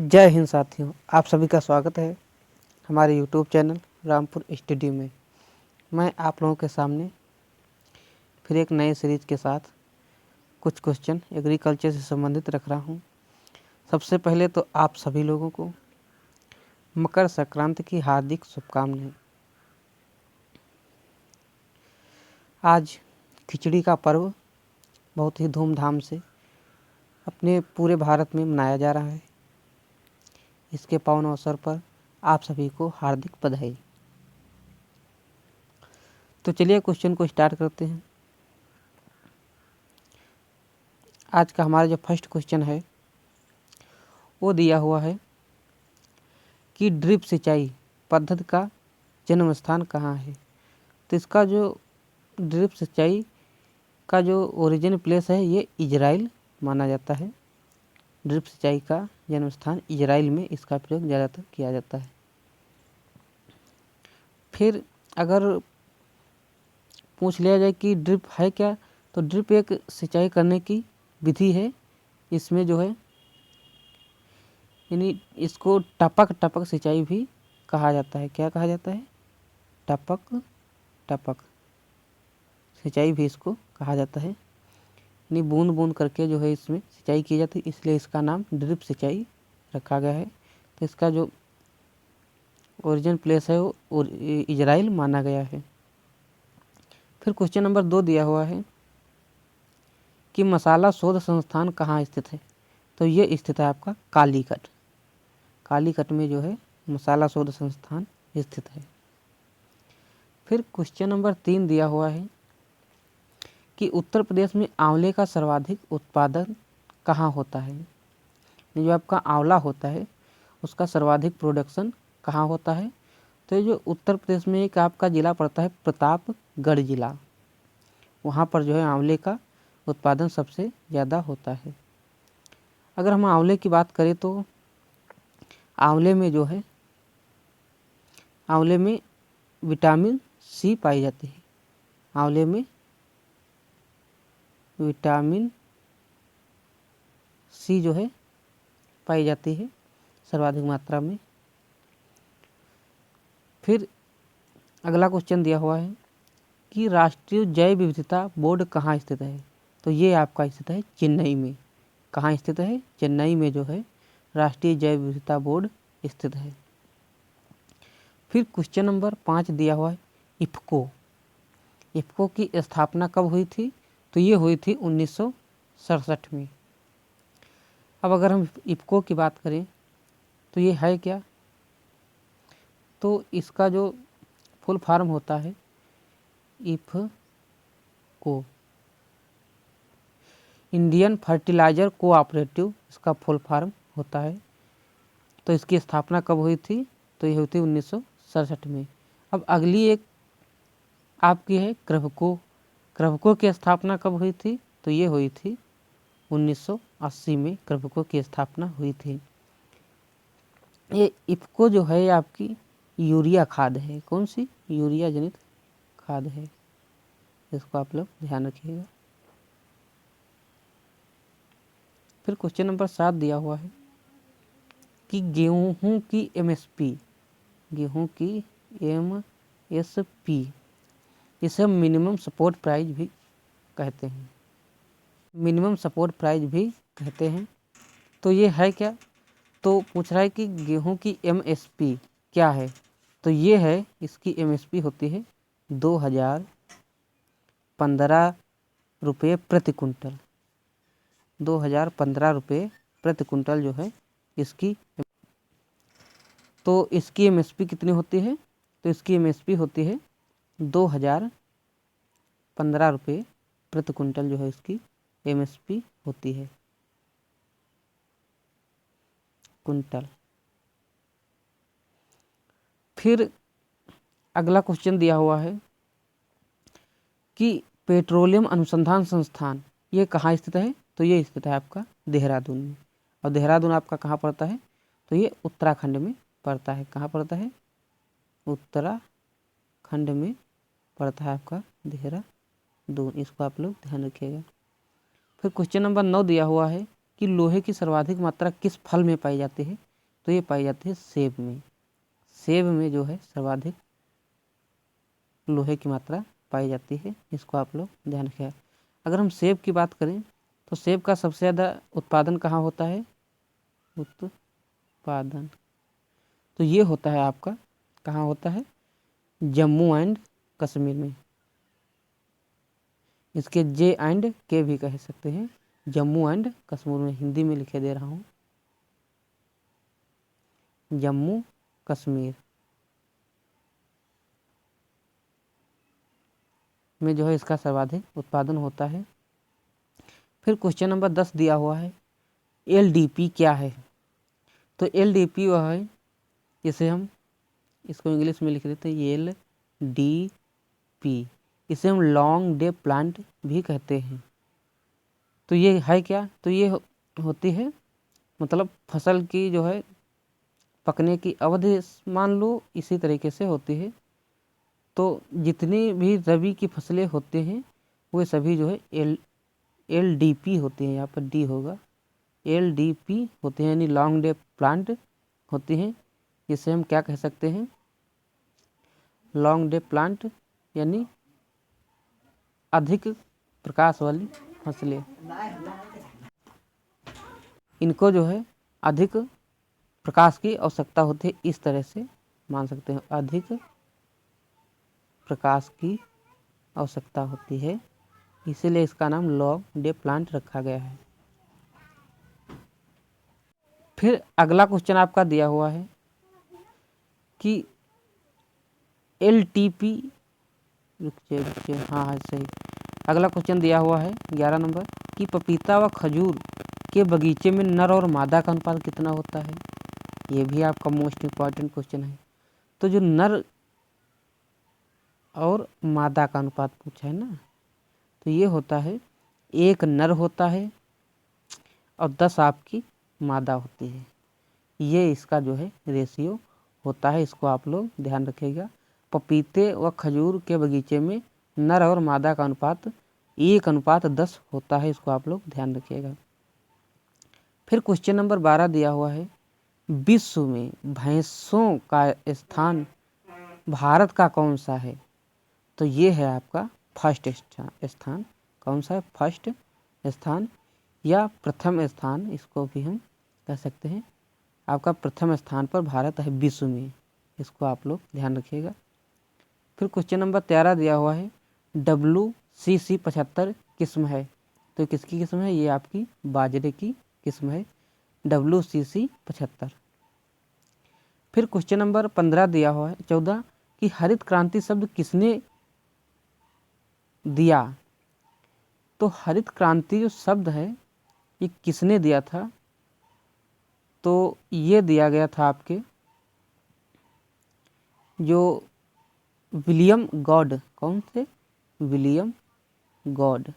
जय हिंद साथियों, आप सभी का स्वागत है हमारे YouTube चैनल रामपुर स्टडी में। मैं आप लोगों के सामने फिर एक नए सीरीज के साथ कुछ क्वेश्चन एग्रीकल्चर से संबंधित रख रहा हूं। सबसे पहले तो आप सभी लोगों को मकर संक्रांति की हार्दिक शुभकामनाएं। आज खिचड़ी का पर्व बहुत ही धूमधाम से अपने पूरे भारत में मनाया जा रहा है। इसके पावन अवसर पर आप सभी को हार्दिक बधाई। तो चलिए क्वेश्चन को स्टार्ट करते हैं। आज का हमारा जो फर्स्ट क्वेश्चन है वो दिया हुआ है कि ड्रिप सिंचाई पद्धति का जन्म स्थान कहाँ है। तो इसका जो ड्रिप सिंचाई का जो ओरिजिन प्लेस है ये इजराइल माना जाता है। ड्रिप सिंचाई का जन्म स्थान इजराइल में इसका प्रयोग ज़्यादातर किया जाता है। फिर अगर पूछ लिया जाए कि ड्रिप है क्या, तो ड्रिप एक सिंचाई करने की विधि है। इसमें जो है यानी इसको टपक सिंचाई भी कहा जाता है। क्या कहा जाता है? टपक सिंचाई भी इसको कहा जाता है। यानी बूंद बूंद करके जो है इसमें सिंचाई की जाती है, इसलिए इसका नाम ड्रिप सिंचाई रखा गया है। तो इसका जो ओरिजिन प्लेस है वो इजराइल माना गया है। फिर क्वेश्चन नंबर 2 दिया हुआ है कि मसाला शोध संस्थान कहाँ स्थित है। तो ये स्थित है आपका कालीकट में जो है मसाला शोध संस्थान स्थित है। फिर क्वेश्चन नंबर 3 दिया हुआ है कि उत्तर प्रदेश में आंवले का सर्वाधिक उत्पादन कहाँ होता है। जो आपका आंवला होता है उसका सर्वाधिक प्रोडक्शन कहाँ होता है। तो ये जो उत्तर प्रदेश में एक आपका ज़िला पड़ता है प्रतापगढ़ ज़िला, वहाँ पर जो है आंवले का उत्पादन सबसे ज़्यादा होता है। अगर हम आंवले की बात करें तो आंवले में विटामिन सी पाई जाती है। आंवले में विटामिन सी जो है पाई जाती है सर्वाधिक मात्रा में। फिर अगला क्वेश्चन दिया हुआ है कि राष्ट्रीय जैव विविधता बोर्ड कहाँ स्थित है। तो ये आपका स्थित है चेन्नई में। कहाँ स्थित है? चेन्नई में जो है राष्ट्रीय जैव विविधता बोर्ड स्थित है। फिर क्वेश्चन नंबर 5 दिया हुआ है इफ़को की स्थापना कब हुई थी। तो ये हुई थी 1967 में। अब अगर हम इफ़को की बात करें तो ये है क्या, तो इसका जो फुल फॉर्म होता है इफ़को, इंडियन फर्टिलाइजर कोऑपरेटिव इसका फुल फॉर्म होता है। तो इसकी स्थापना कब हुई थी? तो ये हुई थी 1967 में। अब अगली एक आपकी है क्रभको की स्थापना कब हुई थी। तो ये हुई थी 1980 में क्रभको की स्थापना हुई थी। ये इफ़को जो है आपकी यूरिया खाद है। कौन सी? यूरिया जनित खाद है। इसको आप लोग ध्यान रखिएगा। फिर क्वेश्चन नंबर 7 दिया हुआ है कि गेहूं की एमएसपी इसे मिनिमम सपोर्ट प्राइस भी कहते हैं। तो ये है क्या? तो पूछ रहा है कि गेहूं की एमएसपी क्या है। तो ये है, इसकी एमएसपी होती है 2015 रुपये प्रति कुंटल। 2015 रुपये प्रति कुंटल जो है इसकी। तो इसकी एमएसपी कितनी होती है? तो इसकी एमएसपी होती है 2015 रुपये प्रति कुंटल जो है इसकी एमएसपी होती है कुंटल। फिर अगला क्वेश्चन दिया हुआ है कि पेट्रोलियम अनुसंधान संस्थान ये कहाँ स्थित है। तो ये स्थित है आपका देहरादून में। और देहरादून आपका कहाँ पड़ता है? तो ये उत्तराखंड में पड़ता है। कहाँ पड़ता है? उत्तराखंड में पड़ता है आपका देहरादून। इसको आप लोग ध्यान रखिएगा। फिर क्वेश्चन नंबर 9 दिया हुआ है कि लोहे की सर्वाधिक मात्रा किस फल में पाई जाती है। तो ये पाई जाती है सेब में। सेब में जो है सर्वाधिक लोहे की मात्रा पाई जाती है, इसको आप लोग ध्यान रखिएगा। अगर हम सेब की बात करें तो सेब का सबसे ज़्यादा उत्पादन कहाँ होता है? उत्पादन तो ये होता है आपका, कहाँ होता है? जम्मू एंड कश्मीर में। इसके जे एंड के भी कह सकते हैं, जम्मू एंड कश्मीर में। हिंदी में लिखे दे रहा हूँ, जम्मू कश्मीर में जो है इसका सर्वाधिक उत्पादन होता है। फिर क्वेश्चन नंबर 10 दिया हुआ है, LDP क्या है? तो LDP वह है, इसे हम इसको इंग्लिश में लिख देते हैं LDP। इसे हम लॉन्ग डे प्लांट भी कहते हैं। तो ये है क्या? तो ये होती है, मतलब फसल की जो है पकने की अवधि मान लो इसी तरीके से होती है। तो जितनी भी रबी की फसलें होती हैं वे सभी जो है LDP होती हैं, यहाँ पर डी होगा, LDP होते हैं, यानी लॉन्ग डे प्लांट होती हैं। इसे हम क्या कह सकते हैं? लॉन्ग डे प्लांट, यानी अधिक प्रकाश वाली फसलें। इनको जो है अधिक प्रकाश की आवश्यकता होती है, इस तरह से मान सकते हैं, अधिक प्रकाश की आवश्यकता होती है, इसीलिए इसका नाम लॉन्ग डे प्लांट रखा गया है। फिर अगला क्वेश्चन आपका दिया हुआ है कि LTP, रुकिए, हाँ सही। अगला क्वेश्चन दिया हुआ है 11 नंबर कि पपीता व खजूर के बगीचे में नर और मादा का अनुपात कितना होता है? ये भी आपका मोस्ट इम्पॉर्टेंट क्वेश्चन है। तो जो नर और मादा का अनुपात पूछा है ना, तो ये होता है 1 नर होता है और 10 आपकी मादा होती है। ये इसका जो है रेशियो होता है, इसको आप लोग ध्यान रखिएगा। पपीते व खजूर के बगीचे में नर और मादा का अनुपात 1:10 होता है, इसको आप लोग ध्यान रखिएगा। फिर क्वेश्चन नंबर 12 दिया हुआ है, विश्व में भैंसों का स्थान भारत का कौन सा है? तो ये है आपका फर्स्ट स्थान। कौन सा है? फर्स्ट स्थान या प्रथम स्थान, इसको भी हम कह सकते हैं। आपका प्रथम स्थान पर भारत है विश्व में, इसको आप लोग ध्यान रखिएगा। फिर क्वेश्चन नंबर 13 दिया हुआ है, WCC 75 किस्म है। तो किसकी किस्म है? ये आपकी बाजरे की किस्म है, WCC 75। फिर क्वेश्चन नंबर 15 दिया हुआ है 14 कि हरित क्रांति शब्द किसने दिया? तो हरित क्रांति जो शब्द है ये किसने दिया था? तो ये दिया गया था आपके जो विलियम गॉड। कौन से? William God.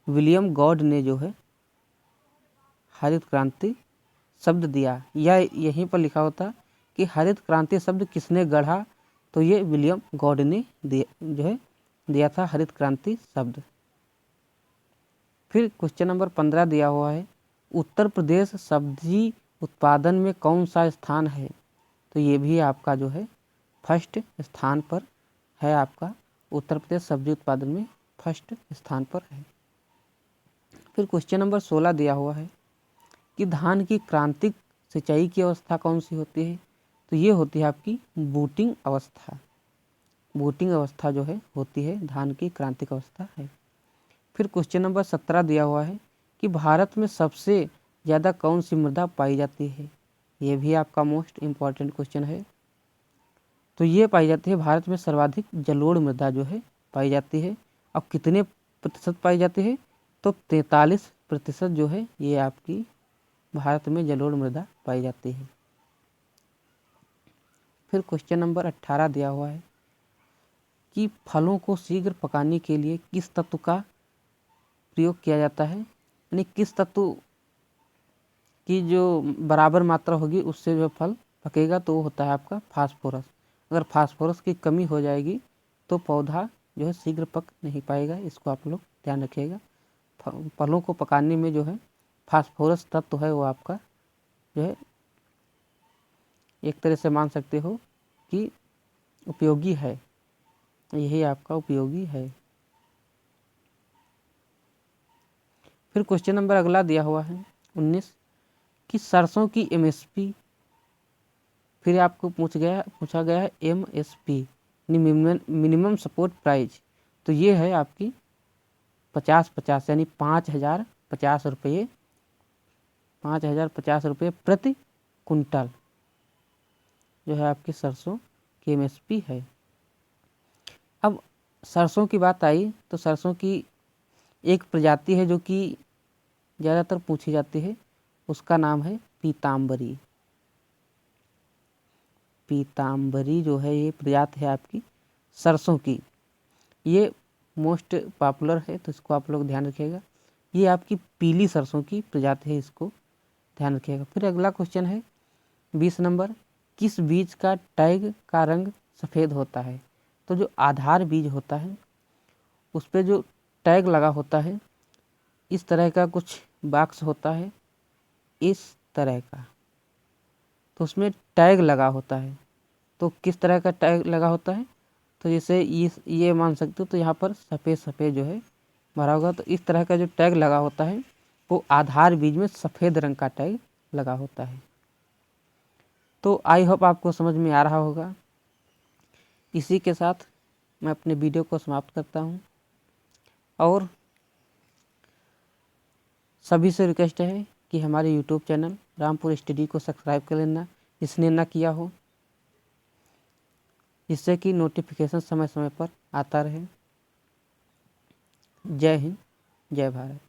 विलियम गॉड ने जो है हरित क्रांति शब्द दिया, या यहीं पर लिखा होता कि हरित क्रांति शब्द किसने गढ़ा? तो ये विलियम गॉड ने जो है दिया था हरित क्रांति शब्द। फिर क्वेश्चन नंबर 15 दिया हुआ है, उत्तर प्रदेश सब्जी उत्पादन में कौन सा स्थान है? तो ये भी आपका जो है फर्स्ट स्थान पर है, आपका उत्तर प्रदेश सब्जी उत्पादन में फर्स्ट स्थान पर है। फिर क्वेश्चन नंबर 16 दिया हुआ है कि धान की क्रांतिक सिंचाई की अवस्था कौन सी होती है? तो ये होती है आपकी बूटिंग अवस्था। बूटिंग अवस्था जो है होती है धान की क्रांतिक अवस्था है। फिर क्वेश्चन नंबर 17 दिया हुआ है कि भारत में सबसे ज़्यादा कौन सी मृदा पाई जाती है? ये भी आपका मोस्ट इम्पॉर्टेंट क्वेश्चन है। तो ये पाई जाती है, भारत में सर्वाधिक जलोढ़ मृदा जो है पाई जाती है। अब कितने प्रतिशत पाई जाती है? तो 43% जो है ये आपकी भारत में जलोढ़ मृदा पाई जाती है। फिर क्वेश्चन नंबर 18 दिया हुआ है कि फलों को शीघ्र पकाने के लिए किस तत्व का प्रयोग किया जाता है? यानी किस तत्व की जो बराबर मात्रा होगी उससे जो फल पकेगा, तो वो होता है आपका फास्फोरस। अगर फास्फोरस की कमी हो जाएगी तो पौधा जो है शीघ्र पक नहीं पाएगा, इसको आप लोग ध्यान रखिएगा। फलों को पकाने में जो है फास्फोरस तत्व है वो आपका जो है एक तरह से मान सकते हो कि उपयोगी है, यही आपका उपयोगी है। फिर क्वेश्चन नंबर अगला दिया हुआ है 19 कि सरसों की एमएसपी, फिर आपको पूछा गया है एमएसपी मिनिमम सपोर्ट प्राइस, तो ये है आपकी 50-50 यानी 5,050 रुपये, 5,050 रुपये प्रति कुंटल जो है आपकी सरसों की एमएसपी है। अब सरसों की बात आई तो सरसों की एक प्रजाति है जो कि ज़्यादातर पूछी जाती है, उसका नाम है पीताम्बरी। पीताम्बरी जो है ये प्रजाति है आपकी सरसों की, ये मोस्ट पॉपुलर है, तो इसको आप लोग ध्यान रखिएगा। ये आपकी पीली सरसों की प्रजाति है, इसको ध्यान रखिएगा। फिर अगला क्वेश्चन है 20 नंबर, किस बीज का टैग का रंग सफ़ेद होता है? तो जो आधार बीज होता है उस पर जो टैग लगा होता है इस तरह का कुछ बॉक्स होता है, इस तरह का, तो उसमें टैग लगा होता है। तो किस तरह का टैग लगा होता है? तो जैसे ये मान सकते हो, तो यहाँ पर सफ़ेद सफ़ेद जो है भरा होगा, तो इस तरह का जो टैग लगा होता है वो आधार बीज में सफ़ेद रंग का टैग लगा होता है। तो आई होप आपको समझ में आ रहा होगा। इसी के साथ मैं अपने वीडियो को समाप्त करता हूँ और सभी से रिक्वेस्ट है कि हमारे यूट्यूब चैनल रामपुर स्टडी को सब्सक्राइब कर लेना जिसने ना किया हो, जिससे कि नोटिफिकेशन समय समय पर आता रहे। जय हिंद, जय भारत।